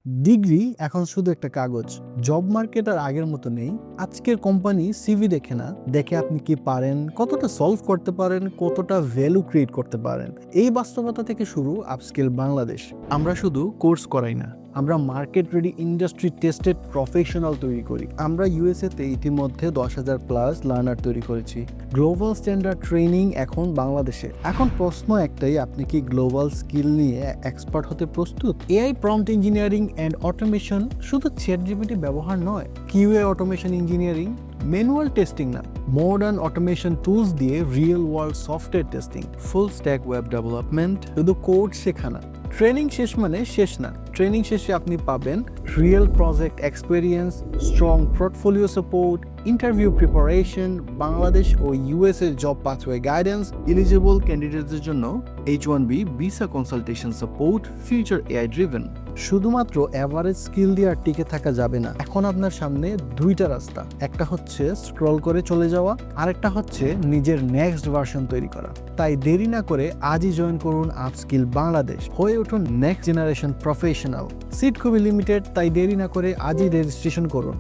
Degree এখন শুধু একটা কাগজ। জব মার্কেট আর আগের মতো নেই। আজকের কোম্পানি সিভি দেখে না, দেখে আপনি কি পারেন, কতটা সলভ করতে পারেন, কতটা ভ্যালু ক্রিয়েট করতে পারেন। এই বাস্তবতা থেকে শুরু আপস্কিল বাংলাদেশ। আমরা শুধু কোর্স করাই না, আমরা market ready industry tested professional তৈরি করি। আমরা ইউএসএতে ইতিমধ্যে 10,000+ লার্নার তৈরি করেছি। গ্লোবাল স্ট্যান্ডার্ড ট্রেনিং এখন বাংলাদেশে। এখন প্রশ্ন একটাই, আপনি কি গ্লোবাল স্কিল নিয়ে এক্সপার্ট হতে প্রস্তুত? AI prompt engineering and automation শুধু চ্যাটজিপিটি ব্যবহার নয়, QA automation engineering, manual testing না, মডার্ন অটোমেশন টুলস দিয়ে real world software testing, full stack web development. শুধু কোড শেখা না, ট্রেনিং শেষ মানে শেষ না। ট্রেনিং শেষে আপনি পাবেন real project experience, strong portfolio support, interview preparation, Bangladesh ও ইউএস এর জব পাথওয়ে গাইডেন্স, এলিজিবল ক্যান্ডিডেটদের জন্য H1B visa consultation support, future AI driven. শুধুমাত্র এভারেজ স্কিল দিয়ে আর টিকে থাকা যাবে না। এখন আপনার সামনে দুইটা রাস্তা, একটা হচ্ছে স্ক্রল করে চলে যাওয়া, আরেকটা হচ্ছে নিজের নেক্সট ভার্সন তৈরি করা। তাই দেরি না করে আজই জয়েন করুন আপস্কিল বাংলাদেশ, হয়ে উঠুন নেক্সট জেনারেশন প্রফেশনাল। সিট খুবই লিমিটেড, তাই দেরি না করে আজই রেজিস্ট্রেশন করুন।